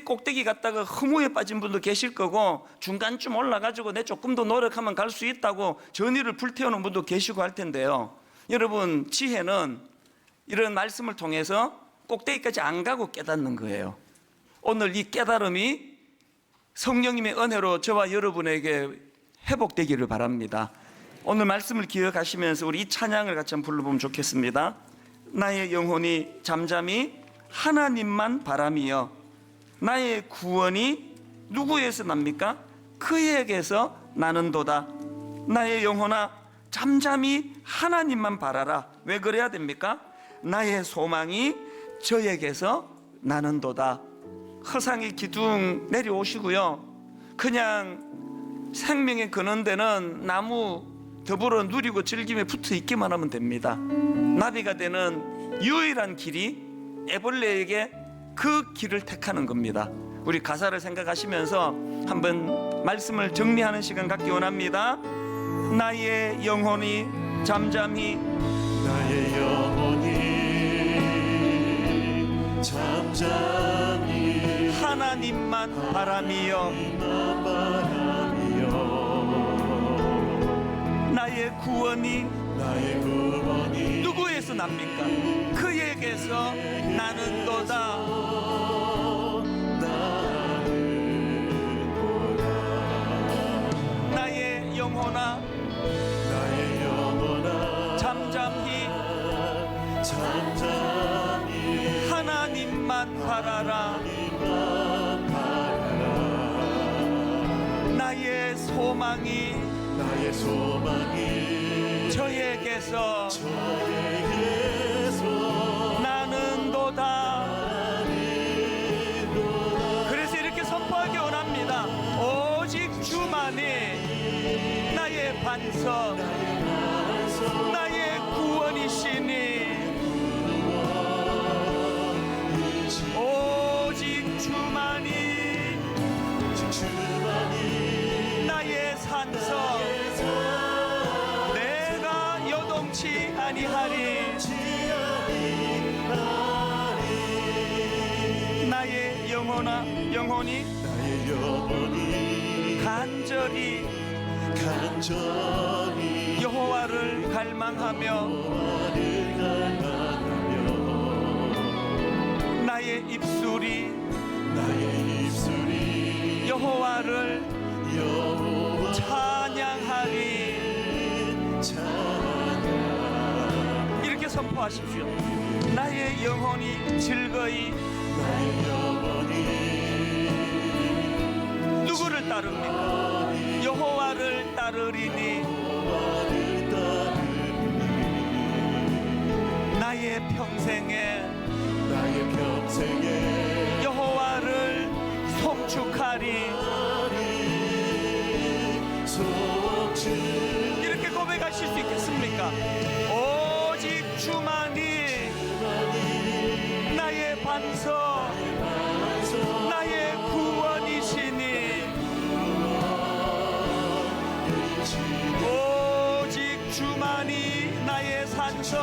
꼭대기 갔다가 허무에 빠진 분도 계실 거고 중간쯤 올라가지고 내 조금 더 노력하면 갈 수 있다고 전의를 불태우는 분도 계시고 할 텐데요. 여러분, 지혜는 이런 말씀을 통해서 꼭대기까지 안 가고 깨닫는 거예요. 오늘 이 깨달음이 성령님의 은혜로 저와 여러분에게 회복되기를 바랍니다. 오늘 말씀을 기억하시면서 우리 이 찬양을 같이 한번 불러보면 좋겠습니다. 나의 영혼이 잠잠히 하나님만 바라미여 나의 구원이 누구에서 납니까? 그에게서 나는도다. 나의 영혼아 잠잠히 하나님만 바라라. 왜 그래야 됩니까? 나의 소망이 저에게서 나는도다. 허상의 기둥 내려오시고요, 그냥 생명의 근원되는 나무 더불어 누리고 즐기며 붙어 있기만 하면 됩니다. 나비가 되는 유일한 길이 애벌레에게 그 길을 택하는 겁니다. 우리 가사를 생각하시면서 한번 말씀을 정리하는 시간 갖기 원합니다. 나의 영혼이 잠잠히 나의 영혼이 잠잠히 하나님만 바라미여 나의 구원이 누구에서 납니까? 그에게서 나는도다. 나의 영혼아 잠잠히 하나님만 바라라. 나의 소망이 저에게서 나는도다. 그래서 이렇게 선포하기 원합니다. 오직 주만이 나의 반석, 나의 구원이시니 오직 주만이 나의 산성, 내가 여동치 아니하리. 나의 영혼이 간절히 여호와를 갈망하며 나의 입술이 여호와를 찬양하리. 이렇게 선포하십시오. 나의 영혼이 즐거이 누구를 따릅니까? 여호와를 따르리니 나의 평생에 여호와를 송축하리. 이렇게 고백하실 수 있겠습니까? 오직 주만이 나의 반석, 나의 구원이시니 오직 주만이 나의 산성,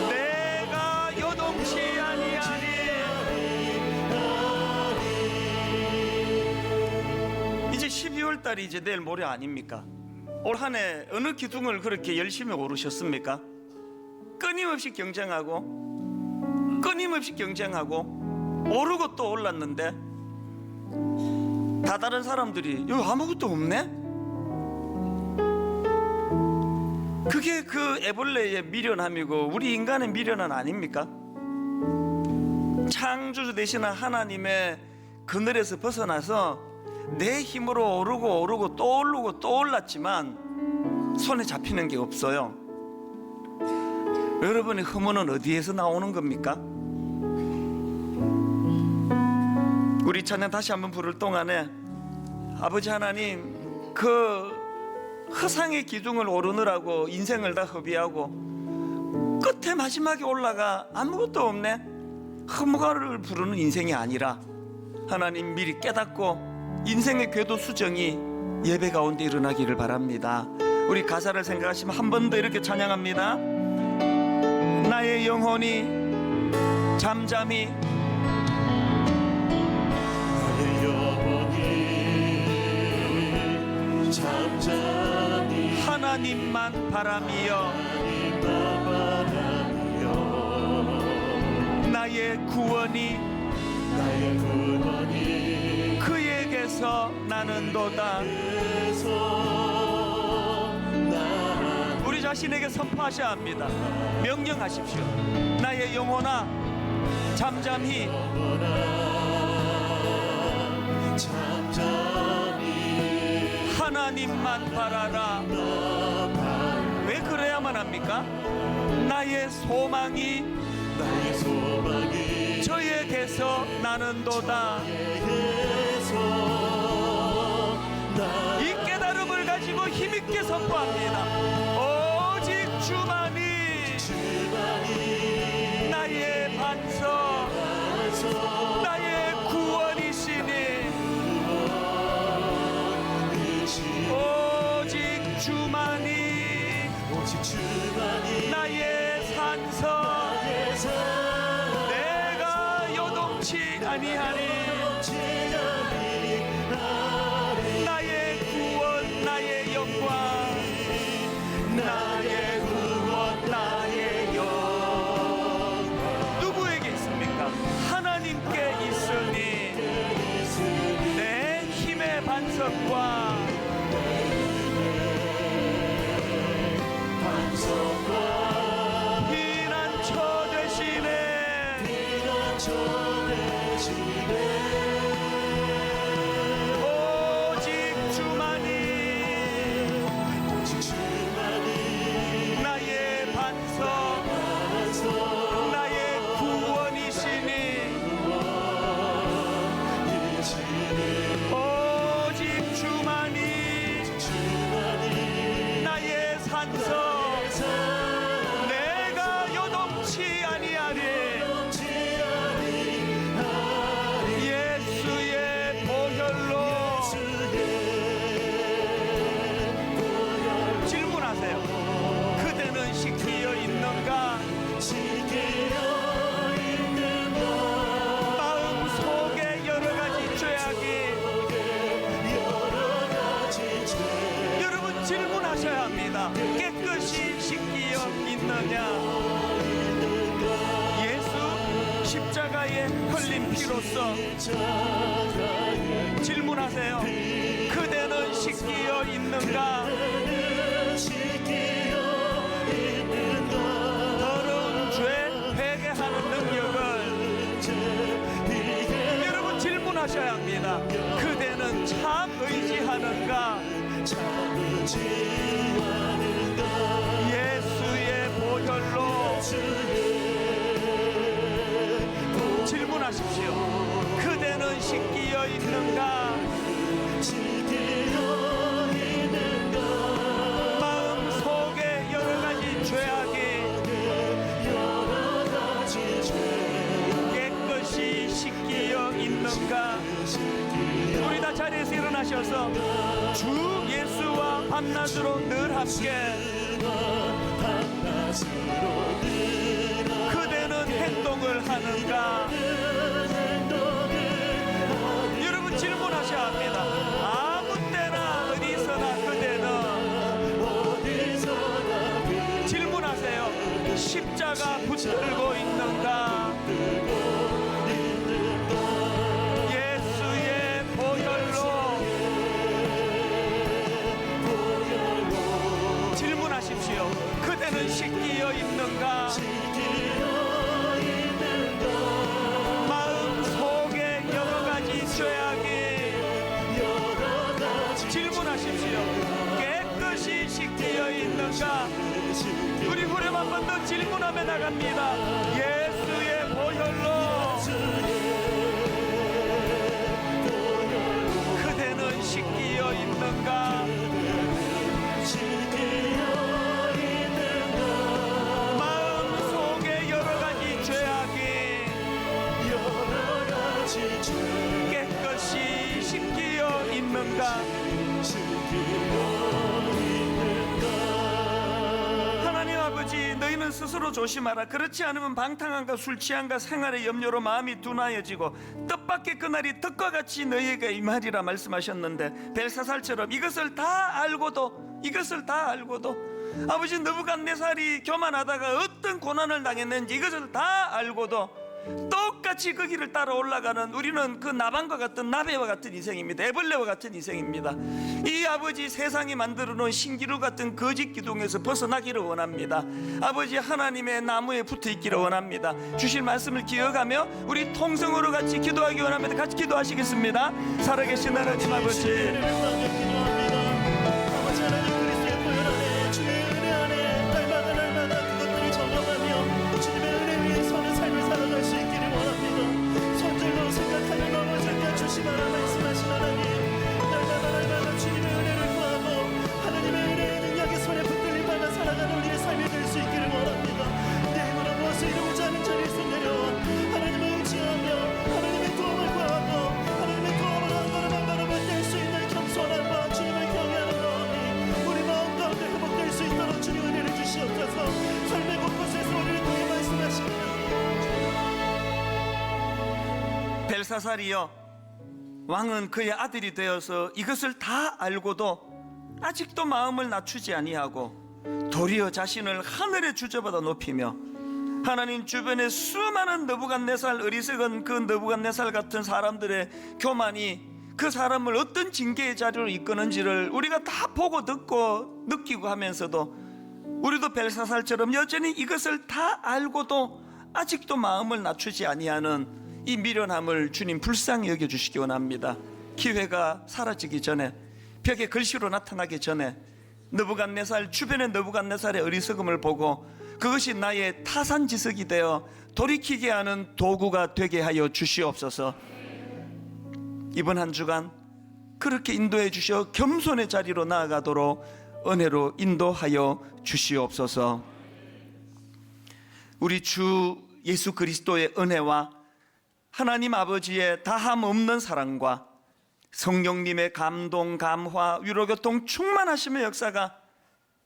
내가 요동치 아니하리. 이제 12월 달이 이제 내일 모레 아닙니까? 올 한 해 어느 기둥을 그렇게 열심히 오르셨습니까? 끊임없이 경쟁하고 오르고 또 올랐는데 다른 사람들이 여기 아무것도 없네? 그게 그 애벌레의 미련함이고 우리 인간의 미련은 아닙니까? 창조주 되시는 하나님의 그늘에서 벗어나서 내 힘으로 오르고 또 오르고 또 올랐지만 손에 잡히는 게 없어요. 여러분의 허물은 어디에서 나오는 겁니까? 우리 찬양 다시 한번 부를 동안에 아버지 하나님, 그 허상의 기둥을 오르느라고 인생을 다 허비하고 끝에 마지막에 올라가 아무것도 없네, 허무가를 부르는 인생이 아니라 하나님 미리 깨닫고 인생의 궤도 수정이 예배 가운데 일어나기를 바랍니다. 우리 가사를 생각하시면 한 번 더 이렇게 찬양합니다. 나의 영혼이 잠잠히 하나님만 바라며 나의 구원이 그에게서 나는도다. 우리 자신에게 선포하셔야 합니다. 명령하십시오. 나의 영혼아 잠잠히 하나님만 바라라. 왜 그래야만 합니까? 나의 소망이 저에게서 나는도다. 이 깨달음을 가지고 힘있게 선포합니다. 오직 주만이 나의 반석, 나의 구원이시니 오직 주만이 나의 산성, 내가 요동치 아니하리. 나의 구원, 나의 영광, 나의 구원, 나의 영광 누구에게 있습니까? 하나님께 있으니 내 힘의 반석과 피난처 되시네. 오직 주만이 나의 반석, 나의 구원이시니 오직 주만이 나의 산성, 내가 요동치 아니하리. 예, 십자가에 흘린 피로써 질문하세요. 그대는 씻기어 있는가? 더러운 죄 회개하는 능력을 여러분 질문하셔야 합니다. 그대는 참 의지하는가? 예수의 보혈로 질문하십시오. 그대는 씻기어 있는가? 마음 속에 여러 가지 죄악이 깨끗이 씻기어 있는가? 우리 다 자리에서 일어나셔서 주 예수와 밤낮으로 늘 함께 그대는 행동을 하는가? 여러분 질문하셔야 합니다. 아무 때나 어디서나 그대는 질문하세요. 십자가 붙들고 있는가? 예수의 보혈로 질문하십시오. 그대는 씻기어 있는가? 마음 속에 여러 가지 죄악이 질문하십시오. 깨끗이 씻기어 있는가? 우리 후렴 한 번 더 질문하며 나갑니다. 예수의 보혈로 그대는 씻기어 있는가? 마음 속에 여러 가지 죄악이 깨끗이 씻기어 있는가? 하나님 아버지, 너희는 스스로 조심하라. 그렇지 않으면 방탕함과 술 취함과 생활의 염려로 마음이 둔하여지고 뜻밖의 그날이 덕과 같이 너희에게 임하리라 말씀하셨는데, 벨사살처럼 이것을 다 알고도 아버지 느부갓네살이 교만하다가 어떤 고난을 당했는지 이것을 다 알고도 똑같이 그 길을 따라 올라가는 우리는 그 나반과 같은 나베와 같은 인생입니다. 애벌레와 같은 인생입니다. 이 아버지 세상이 만들어 놓은 신기루 같은 거짓 기둥에서 벗어나기를 원합니다. 아버지 하나님의 나무에 붙어 있기를 원합니다. 주실 말씀을 기억하며 우리 통성으로 같이 기도하기 원합니다. 같이 기도하시겠습니다. 살아계신 하나님 아버지, 벨사살이여, 왕은 그의 아들이 되어서 이것을 다 알고도 아직도 마음을 낮추지 아니하고 도리어 자신을 하늘에 주저보다 높이며 하나님 주변에 수많은 느부갓네살, 어리석은 그 느부갓네살 같은 사람들의 교만이 그 사람을 어떤 징계의 자리로 이끄는지를 우리가 다 보고 듣고 느끼고 하면서도 우리도 벨사살처럼 여전히 이것을 다 알고도 아직도 마음을 낮추지 아니하는 이 미련함을 주님 불쌍히 여겨주시기 원합니다. 기회가 사라지기 전에, 벽에 글씨로 나타나기 전에 느부갓네살, 주변의 느부갓네살의 어리석음을 보고 그것이 나의 타산지석이 되어 돌이키게 하는 도구가 되게 하여 주시옵소서. 이번 한 주간 그렇게 인도해 주셔 겸손의 자리로 나아가도록 은혜로 인도하여 주시옵소서. 우리 주 예수 그리스도의 은혜와 하나님 아버지의 다함 없는 사랑과 성령님의 감동, 감화, 위로교통 충만하심의 역사가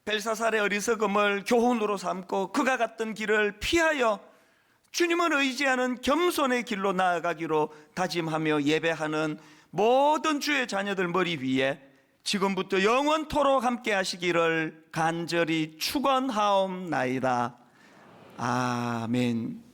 벨사살의 어리석음을 교훈으로 삼고 그가 갔던 길을 피하여 주님을 의지하는 겸손의 길로 나아가기로 다짐하며 예배하는 모든 주의 자녀들 머리 위에 지금부터 영원토록 함께 하시기를 간절히 축원하옵나이다. 아멘.